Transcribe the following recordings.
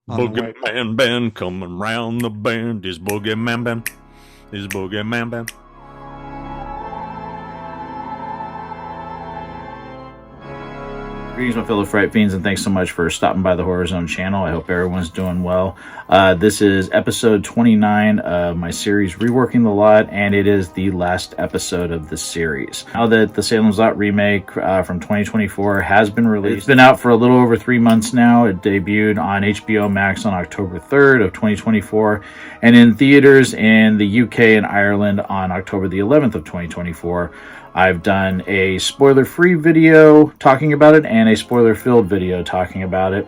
Boogeyman band coming round the bend. Is Boogeyman band. Is Boogeyman band. Greetings, my fellow Fright Fiends, and thanks so much for stopping by the Horror Zone channel. I hope everyone's doing well. This is episode 29 of my series, Reworking the Lot, and it is the last episode of the series. Now that the Salem's Lot remake from 2024 has been released, it's been out for a little over 3 months now. It debuted on HBO Max on October 3rd of 2024, and in theaters in the UK and Ireland on October the 11th of 2024. I've done a spoiler-free video talking about it and a spoiler-filled video talking about it.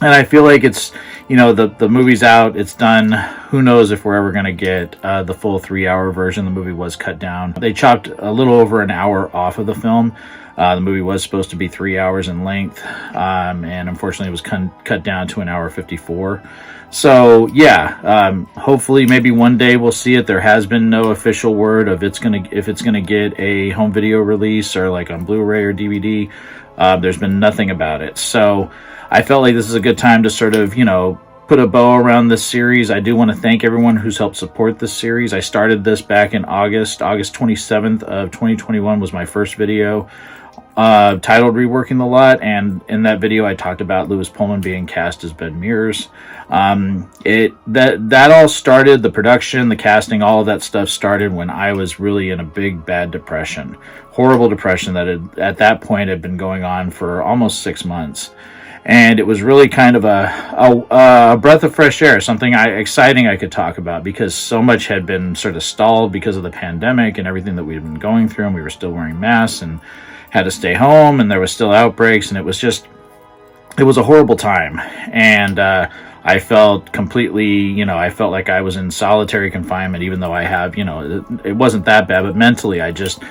And I feel like it's, you know, the movie's out, it's done. Who knows if we're ever going to get the full 3-hour version. The movie was cut down. They chopped a little over an hour off of the film. The movie was supposed to be 3 hours in length, and unfortunately it was cut down to an hour 54. So yeah, hopefully maybe one day we'll see it. There has been no official word of if it's gonna get a home video release or like on Blu-ray or DVD. There's been nothing about it. So I felt like this is a good time to sort of, you know, put a bow around this series. I do want to thank everyone who's helped support this series. I started this back in August 27th of 2021 was my first video. Titled Reworking the Lot, and in that video I talked about Lewis Pullman being cast as Ben Mears. That all started, the production, the casting, all of that stuff started when I was really in a big bad depression, horrible depression that at that point had been going on for almost 6 months. And it was really kind of a breath of fresh air, something exciting I could talk about, because so much had been sort of stalled because of the pandemic and everything that we'd been going through, and we were still wearing masks and had to stay home, and there was still outbreaks, and it was a horrible time. And I felt completely, you know, I felt like I was in solitary confinement, even though I have, you know, it wasn't that bad, but mentally I just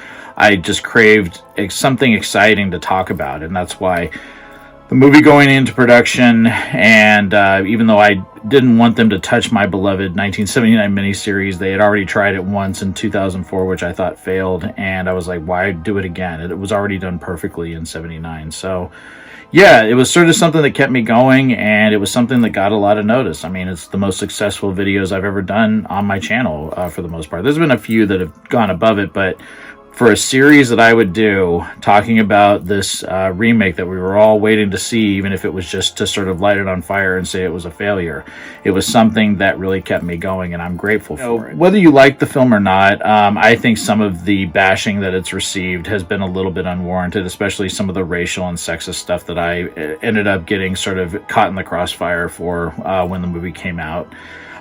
craved something exciting to talk about. And that's why the movie going into production, and even though I didn't want them to touch my beloved 1979 miniseries, they had already tried it once in 2004, which I thought failed, and I was like, why do it again? It was already done perfectly in 79. So yeah, it was sort of something that kept me going, and it was something that got a lot of notice. I mean, it's the most successful videos I've ever done on my channel for the most part. There's been a few that have gone above it, but for a series that I would do talking about this remake that we were all waiting to see, even if it was just to sort of light it on fire and say it was a failure, it was something that really kept me going, and I'm grateful for it. Whether you like the film or not, I think some of the bashing that it's received has been a little bit unwarranted, especially some of the racial and sexist stuff that I ended up getting sort of caught in the crossfire for when the movie came out.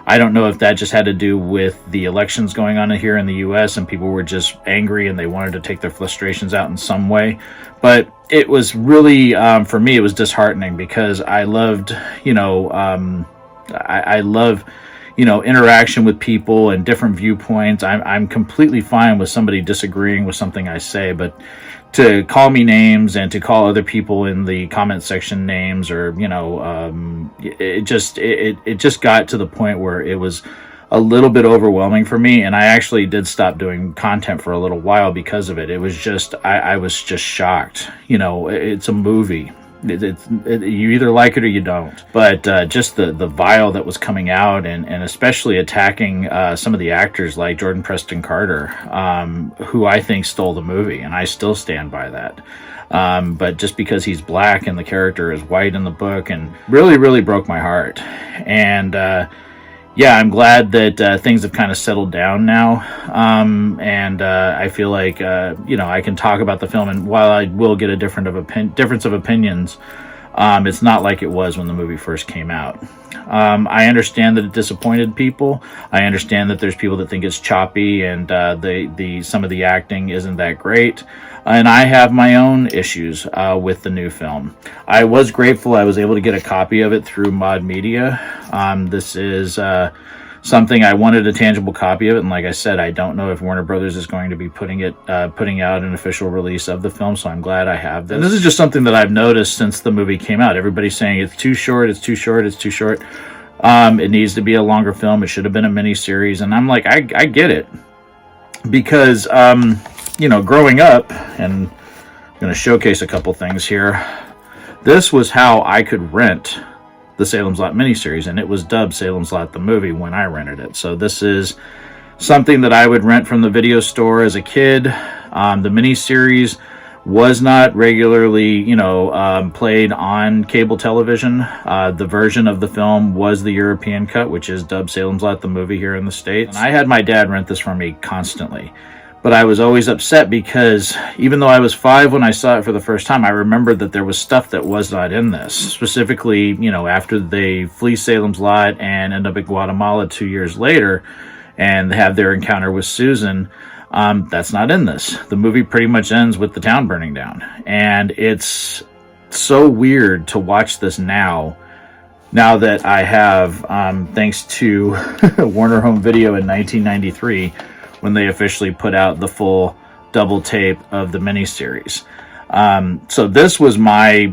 I don't know if that just had to do with the elections going on here in the U.S. and people were just angry and they wanted to take their frustrations out in some way. But it was really, for me, it was disheartening, because I loved, you know, I love, you know, interaction with people and different viewpoints. I'm completely fine with somebody disagreeing with something I say, but to call me names and to call other people in the comment section names, or, you know, it just got to the point where it was a little bit overwhelming for me, and I actually did stop doing content for a little while because of it. It was just, I was just shocked. You know, it's a movie. You either like it or you don't. But just the vile that was coming out, and especially attacking some of the actors like Jordan Preston Carter, who I think stole the movie, and I still stand by that. But just because he's black and the character is white in the book, and really broke my heart. And yeah, I'm glad that things have kind of settled down now, and I feel like you know, I can talk about the film, and while I will get a difference of opinions, it's not like it was when the movie first came out. I understand that it disappointed people. I understand that there's people that think it's choppy, and some of the acting isn't that great. And I have my own issues with the new film. I was grateful I was able to get a copy of it through Mod Media. This is something I wanted, a tangible copy of it, and like I said, I don't know if Warner Brothers is going to be putting out an official release of the film, so I'm glad I have this. And this is just something that I've noticed since the movie came out. Everybody's saying it's too short, it's too short, it's too short. It needs to be a longer film. It should have been a mini-series, and I'm like, I get it. Because, you know, growing up, and I'm going to showcase a couple things here, this was how I could rent the Salem's Lot miniseries, and it was dubbed Salem's Lot the movie when I rented it. So this is something that I would rent from the video store as a kid. The miniseries was not regularly, played on cable television. The version of the film was the European cut, which is dubbed Salem's Lot the movie here in the States. And I had my dad rent this for me constantly. But I was always upset because even though I was 5 when I saw it for the first time, I remembered that there was stuff that was not in this. Specifically, after they flee Salem's Lot and end up in Guatemala 2 years later and have their encounter with Susan, that's not in this. The movie pretty much ends with the town burning down. And it's so weird to watch this now that I have, thanks to Warner Home Video in 1993, when they officially put out the full double tape of the miniseries. So this was my,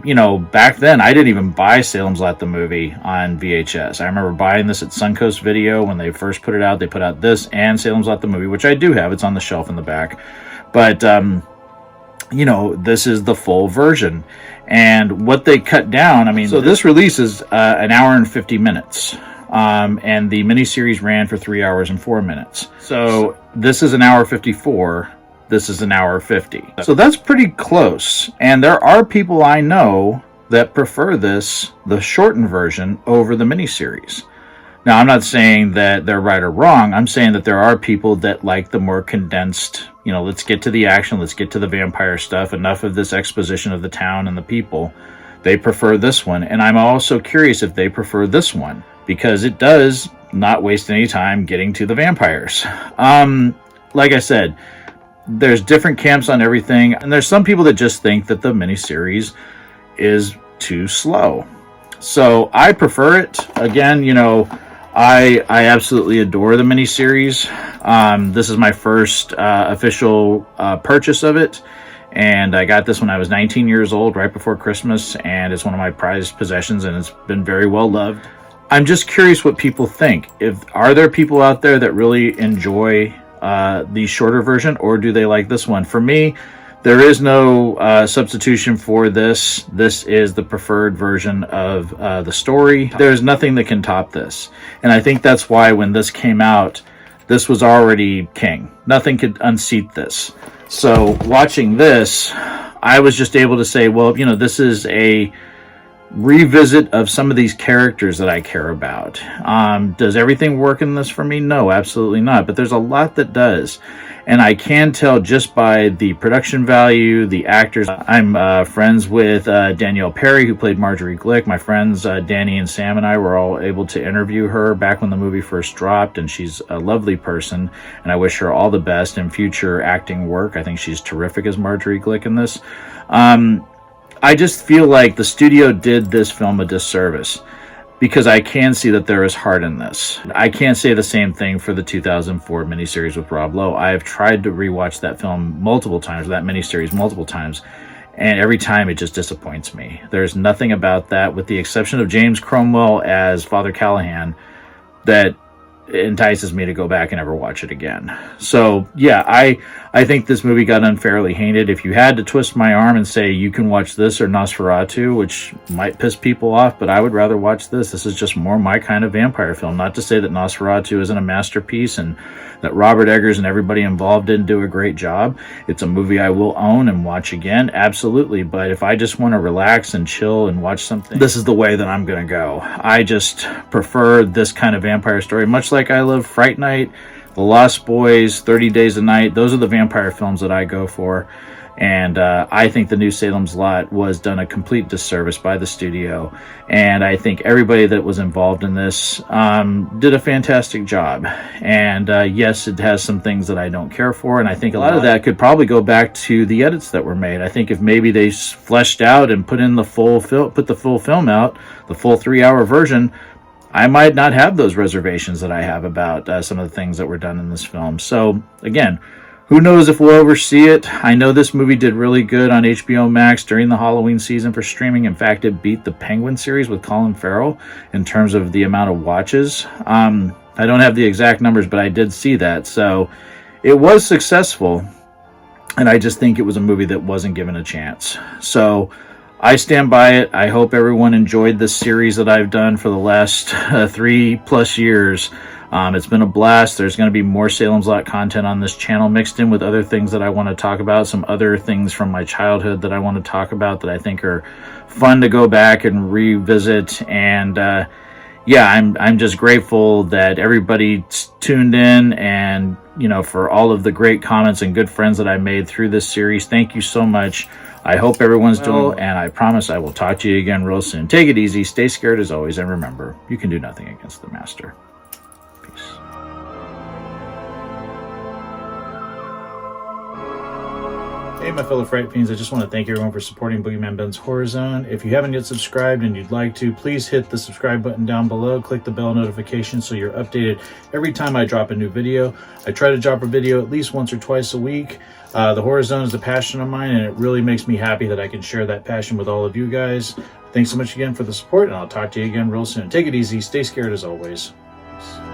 back then I didn't even buy Salem's Lot the movie on VHS. I remember buying this at Suncoast Video when they first put it out. They put out this and Salem's Lot the movie, which I do have. It's on the shelf in the back. But, this is the full version. And what they cut down, so this release is an hour and 50 minutes. And the miniseries ran for 3 hours and 4 minutes. So this is an hour 54. This is an hour 50. So that's pretty close. And there are people I know that prefer this, the shortened version, over the miniseries. Now, I'm not saying that they're right or wrong. I'm saying that there are people that like the more condensed, let's get to the action, let's get to the vampire stuff, enough of this exposition of the town and the people. They prefer this one. And I'm also curious if they prefer this one, because it does not waste any time getting to the vampires. Like I said, there's different camps on everything, and there's some people that just think that the miniseries is too slow. So I prefer it. Again, I absolutely adore the miniseries. This is my first official purchase of it, and I got this when I was 19 years old, right before Christmas, and it's one of my prized possessions, and it's been very well loved. I'm just curious what people think. Are there people out there that really enjoy the shorter version, or do they like this one? For me, there is no substitution for this. This is the preferred version of the story. There's nothing that can top this. And I think that's why when this came out, this was already king. Nothing could unseat this. So watching this, I was just able to say, well, this is a revisit of some of these characters that I care about. Does everything work in this for me? No, absolutely not. But there's a lot that does. And I can tell just by the production value, the actors. I'm friends with Danielle Perry, who played Marjorie Glick. My friends Danny and Sam and I were all able to interview her back when the movie first dropped, and she's a lovely person, and I wish her all the best in future acting work. I think she's terrific as Marjorie Glick in this. I just feel like the studio did this film a disservice, because I can see that there is heart in this. I can't say the same thing for the 2004 miniseries with Rob Lowe. I have tried to rewatch that film multiple times, that miniseries multiple times, and every time it just disappoints me. There's nothing about that, with the exception of James Cromwell as Father Callahan, that entices me to go back and ever watch it again. So yeah, I think this movie got unfairly hated. If you had to twist my arm and say you can watch this or Nosferatu, which might piss people off, but I would rather watch this. This is just more my kind of vampire film. Not to say that Nosferatu isn't a masterpiece and that Robert Eggers and everybody involved didn't do a great job. It's a movie I will own and watch again, absolutely. But if I just want to relax and chill and watch something, this is the way that I'm going to go. I just prefer this kind of vampire story, much like I love Fright Night, The Lost Boys, 30 Days a Night. Those are the vampire films that I go for. And I think the new Salem's Lot was done a complete disservice by the studio. And I think everybody that was involved in this did a fantastic job. And yes, it has some things that I don't care for. And I think a lot of that could probably go back to the edits that were made. I think if maybe they fleshed out and put in the full film out, the full 3-hour version, I might not have those reservations that I have about some of the things that were done in this film. So again, who knows if we'll ever see it. I know this movie did really good on HBO Max during the Halloween season for streaming. In fact, it beat the Penguin series with Colin Farrell in terms of the amount of watches. I don't have the exact numbers, but I did see that. So it was successful, and I just think it was a movie that wasn't given a chance. So I stand by it. I hope everyone enjoyed this series that I've done for the last 3+ years. It's been a blast. There's going to be more Salem's Lot content on this channel mixed in with other things that I want to talk about, some other things from my childhood that I want to talk about that I think are fun to go back and revisit. And yeah, I'm just grateful that everybody tuned in, and for all of the great comments and good friends that I made through this series. Thank you so much. I hope everyone's doing well, and I promise I will talk to you again real soon. Take it easy, stay scared as always, and remember, you can do nothing against the master. Peace. Hey, my fellow Fright Fiends, I just want to thank everyone for supporting Boogeyman Ben's Horror Zone. If you haven't yet subscribed and you'd like to, please hit the subscribe button down below. Click the bell notification so you're updated every time I drop a new video. I try to drop a video at least once or twice a week. The Horror Zone is a passion of mine, and it really makes me happy that I can share that passion with all of you guys. Thanks so much again for the support, and I'll talk to you again real soon. Take it easy, stay scared as always. Peace.